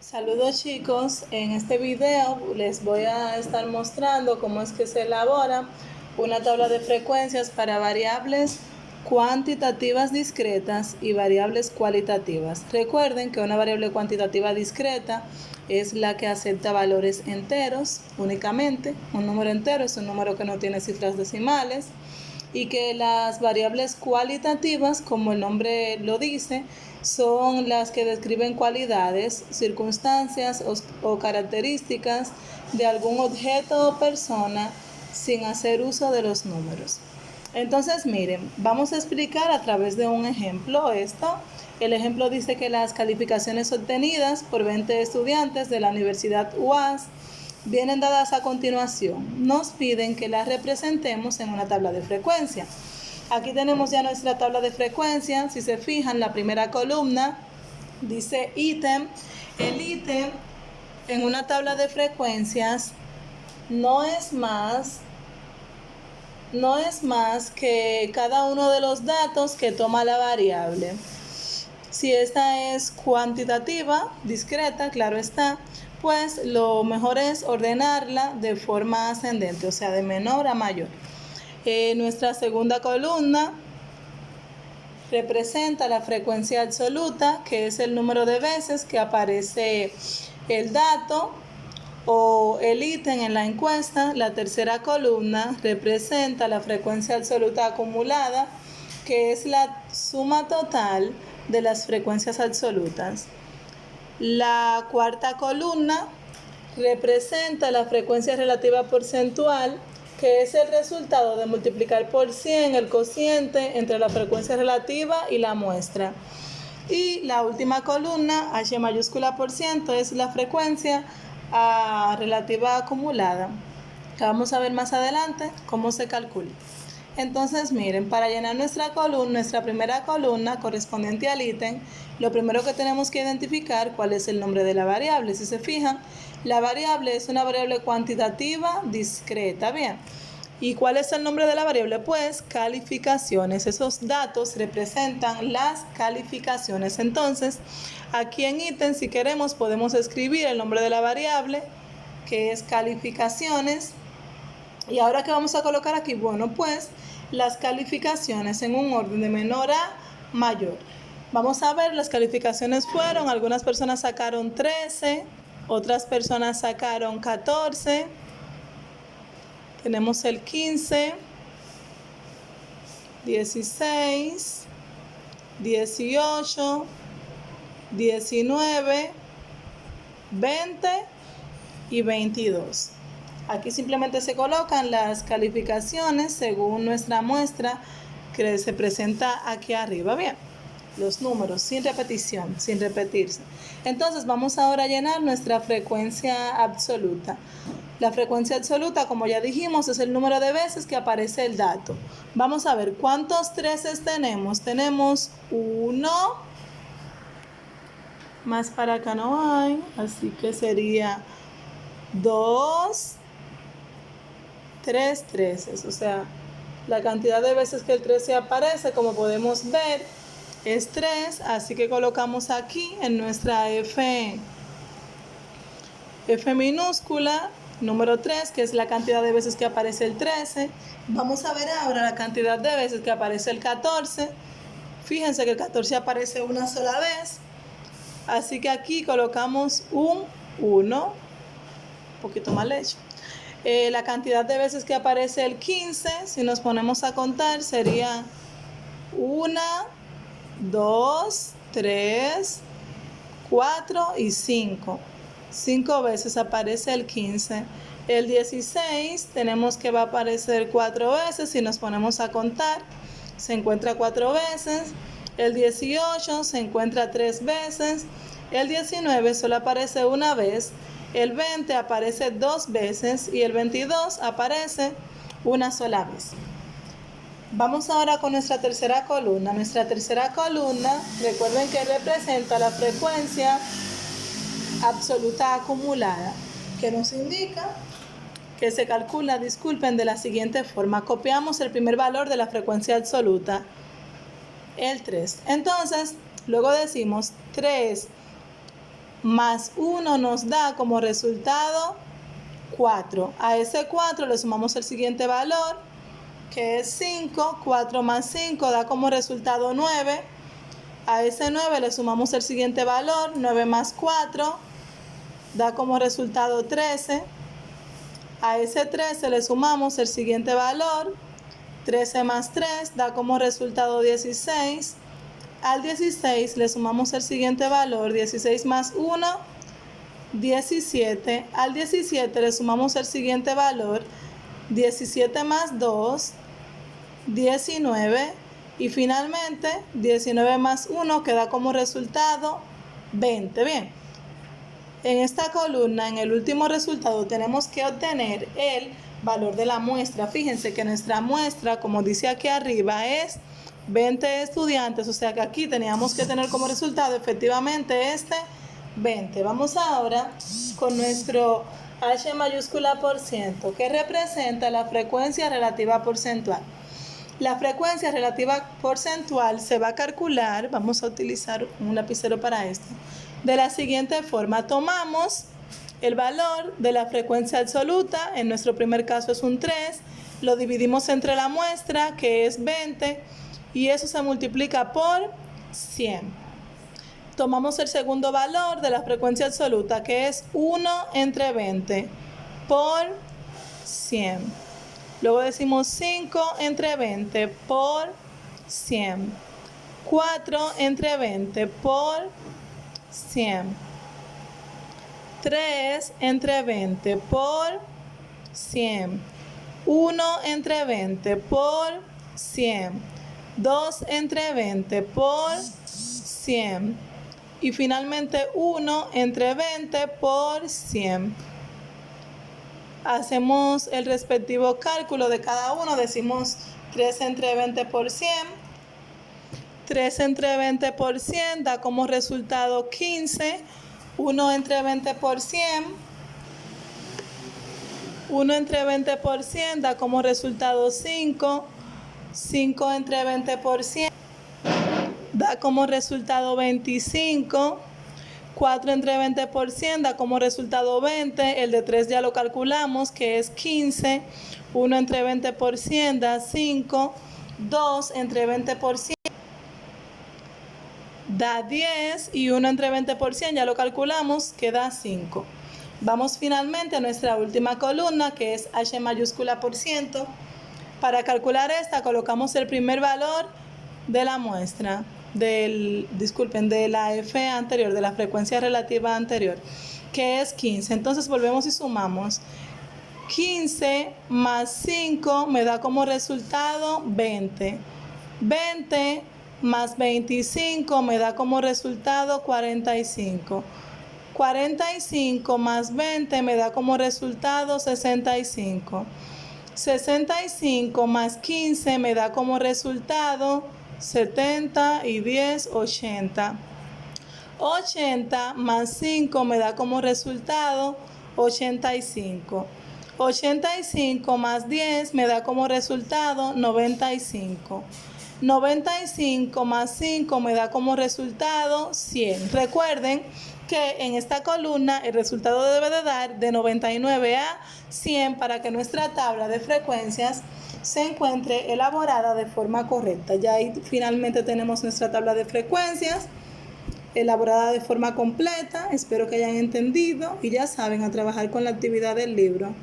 Saludos chicos, en este video les voy a estar mostrando cómo es que se elabora una tabla de frecuencias para variables cuantitativas discretas y variables cualitativas. Recuerden que una variable cuantitativa discreta es la que acepta valores enteros únicamente. Un número entero es un número que no tiene cifras decimales, y que las variables cualitativas, como el nombre lo dice, son las que describen cualidades, circunstancias o características de algún objeto o persona sin hacer uso de los números. Entonces, miren, vamos a explicar a través de un ejemplo esto. El ejemplo dice que las calificaciones obtenidas por 20 estudiantes de la Universidad UAS vienen dadas a continuación. Nos piden que las representemos en una tabla de frecuencia. Aquí tenemos ya nuestra tabla de frecuencia. Si se fijan, la primera columna dice ítem. El ítem en una tabla de frecuencias no es más que cada uno de los datos que toma la variable. Si esta es cuantitativa, discreta, claro está, pues lo mejor es ordenarla de forma ascendente, o sea, de menor a mayor. Nuestra segunda columna representa la frecuencia absoluta, que es el número de veces que aparece el dato o el ítem en la encuesta. La tercera columna representa la frecuencia absoluta acumulada, que es la suma total de las frecuencias absolutas. La cuarta columna representa la frecuencia relativa porcentual, que es el resultado de multiplicar por 100 el cociente entre la frecuencia relativa y la muestra. Y la última columna, H mayúscula por ciento, es la frecuencia relativa acumulada, que vamos a ver más adelante cómo se calcula. Entonces, miren, para llenar nuestra primera columna correspondiente al ítem, lo primero que tenemos que identificar cuál es el nombre de la variable. Si se fijan, la variable es una variable cuantitativa discreta. Bien, ¿y cuál es el nombre de la variable? Pues calificaciones. Esos datos representan las calificaciones. Entonces, aquí en ítem, si queremos, podemos escribir el nombre de la variable, que es calificaciones. Y ahora, ¿qué vamos a colocar aquí? Bueno, pues las calificaciones en un orden de menor a mayor. Vamos a ver, las calificaciones fueron, algunas personas sacaron 13, otras personas sacaron 14, tenemos el 15, 16, 18, 19, 20 y 22. Aquí simplemente se colocan las calificaciones según nuestra muestra que se presenta aquí arriba. Bien, los números sin repetición, sin repetirse. Entonces vamos ahora a llenar nuestra frecuencia absoluta. La frecuencia absoluta, como ya dijimos, es el número de veces que aparece el dato. Vamos a ver cuántos 13 tenemos. Tenemos 1, más para acá no hay, así que sería 2, 3 13, o sea, la cantidad de veces que el 13 aparece, como podemos ver, es 3, así que colocamos aquí en nuestra F minúscula, número 3, que es la cantidad de veces que aparece el 13. Vamos a ver ahora la cantidad de veces que aparece el 14. Fíjense que el 14 aparece una sola vez, así que aquí colocamos un 1, un poquito mal hecho. La cantidad de veces que aparece el 15, si nos ponemos a contar, sería 1, 2, 3, 4 y 5. 5 veces aparece el 15. El 16 tenemos que va a aparecer 4 veces, si nos ponemos a contar, se encuentra 4 veces. El 18 se encuentra 3 veces. El 19 solo aparece una vez. El 20 aparece 2 veces y el 22 aparece una sola vez. Vamos ahora con nuestra tercera columna. Nuestra tercera columna, recuerden que representa la frecuencia absoluta acumulada, que nos indica que se calcula, de la siguiente forma. Copiamos el primer valor de la frecuencia absoluta, el 3. Entonces, luego decimos 3 más 1 nos da como resultado 4. A ese 4 le sumamos el siguiente valor, que es 5. 4 más 5 da como resultado 9. A ese 9 le sumamos el siguiente valor, 9 más 4 da como resultado 13. A ese 13 le sumamos el siguiente valor, 13 más 3 da como resultado 16. Al 16 le sumamos el siguiente valor, 16 más 1, 17. Al 17 le sumamos el siguiente valor, 17 más 2, 19. Y finalmente 19 más 1 que da como resultado 20. Bien, en esta columna, en el último resultado, tenemos que obtener el valor de la muestra. Fíjense que nuestra muestra, como dice aquí arriba, es 20 estudiantes, o sea que aquí teníamos que tener como resultado efectivamente 20. Vamos ahora con nuestro H mayúscula por ciento, que representa la frecuencia relativa porcentual. La frecuencia relativa porcentual se va a calcular, vamos a utilizar un lapicero para esto, de la siguiente forma. Tomamos el valor de la frecuencia absoluta, en nuestro primer caso es un 3, lo dividimos entre la muestra, que es 20, y eso se multiplica por 100. Tomamos el segundo valor de la frecuencia absoluta, que es 1 entre 20 por 100. Luego decimos 5 entre 20 por 100. 4 entre 20 por 100. 3 entre 20 por 100. 1 entre 20 por 100. 2 entre 20 por 100. Y finalmente 1 entre 20 por 100. Hacemos el respectivo cálculo de cada uno. Decimos 3 entre 20 por 100. 3 entre 20 por 100 da como resultado 15. 1 entre 20 por 100. 1 entre 20 por 100 da como resultado 5. 5 entre 20 por 100 da como resultado 25. 4 entre 20 por 100 da como resultado 20. El de 3 ya lo calculamos, que es 15. 1 entre 20 por 100 da 5. 2 entre 20 por 100 da 10. Y 1 entre 20 por 100 ya lo calculamos, que da 5. Vamos finalmente a nuestra última columna, que es H mayúscula por ciento. Para calcular esta, colocamos el primer valor de la muestra, de la F anterior, de la frecuencia relativa anterior, que es 15. Entonces volvemos y sumamos. 15 más 5 me da como resultado 20. 20 más 25 me da como resultado 45. 45 más 20 me da como resultado 65. 65 más 15 me da como resultado 70 y 10, 80. 80 más 5 me da como resultado 85. 85 más 10 me da como resultado 95. 95 más 5 me da como resultado 100. Recuerden que en esta columna el resultado debe de dar de 99 a 100 para que nuestra tabla de frecuencias se encuentre elaborada de forma correcta. Ya ahí finalmente tenemos nuestra tabla de frecuencias elaborada de forma completa. Espero que hayan entendido y ya saben, a trabajar con la actividad del libro.